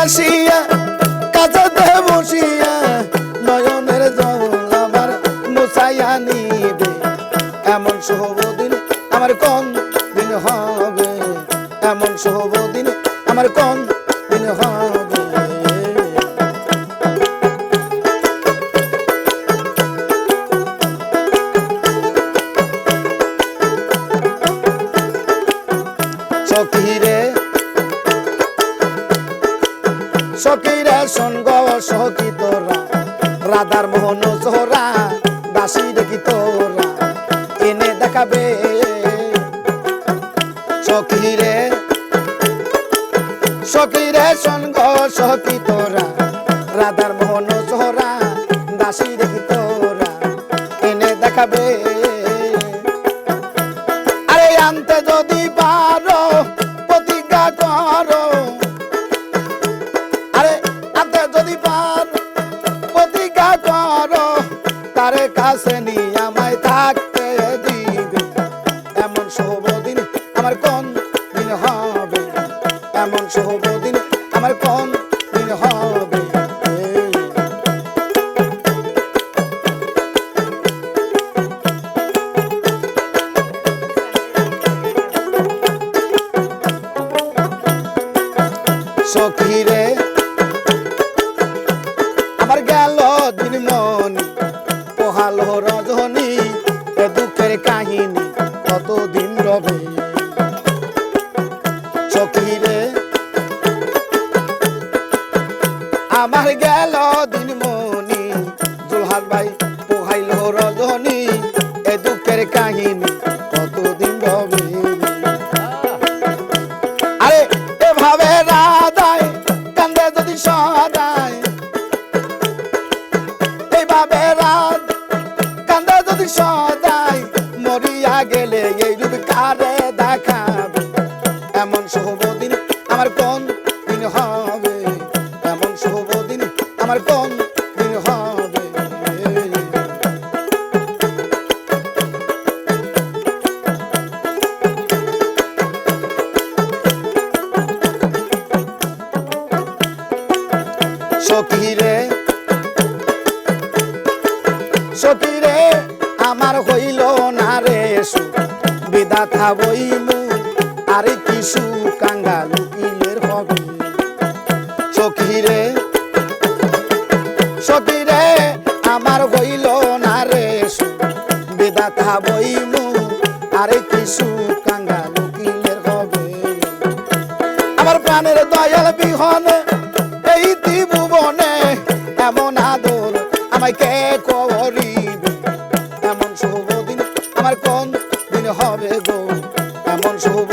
আসিয়া কাছাতে বসিয়া নয়নের জল আমার মুছাইয়া নিবে এমন শুভ দিন আমার কোন দিন হবে এমন শুভ দিন আমার কোন দিন হবে সখীরে সখীরে সঙ্গ সখী তোরা রাধার মোহন সোহরা দাসী দেখি তোরা এনে দেখাবে সখীরে সখীরে সঙ্গ সখী তোরা রাধার মোহন সোহরা দাসী দেখি তোরা এনে দেখাবে আরে আনতে যদি পারো প্রতিজ্ঞা করো আরে আনতে যদি পারো প্রতিজ্ঞা করো তার কাছে নিয়ে আমায় থাকতে দিবে এমন শুভ দিন আমার কোন দিন হবে এমন শুভ দিন আমার কোন দিন হবে সখীরে আমার গেল দিন মনি পোহালো রজনী এ দুঃখের কাহিনী কতদিন রবে সখীরে আমার গেল দিন মনি জুলহাস ভাই পোহাইলো রজনী এ দুঃখের কাহিনী কতদিন রবে আরে এভাবে রাধায় কান্দে যদি সদায় এইভাবে রাত কান্দে যদি সদায় মরিয়া গেলে এই রূপ কারে দেখাবে এমন শুভ দিন আমার কোন দিন হবে এমন শুভ দিন আমার কোন দিন হবে সখীরে সখীরে আমার হইল না রে বিধাতা বইমু আরে কিছু কাঙ্গালু কিলের হবে সখীরে সখীরে আমার হইল না রে বিধাতা বইমু আরে কিছু কাঙ্গালু কিলের হবে আমার প্রাণের দয়াল বিহনে এই ত্রিভুবনে এমন আদর আমায় কে করিবে এমন শুভ দিন আমার কোন দিন হবে গো এমন শুভ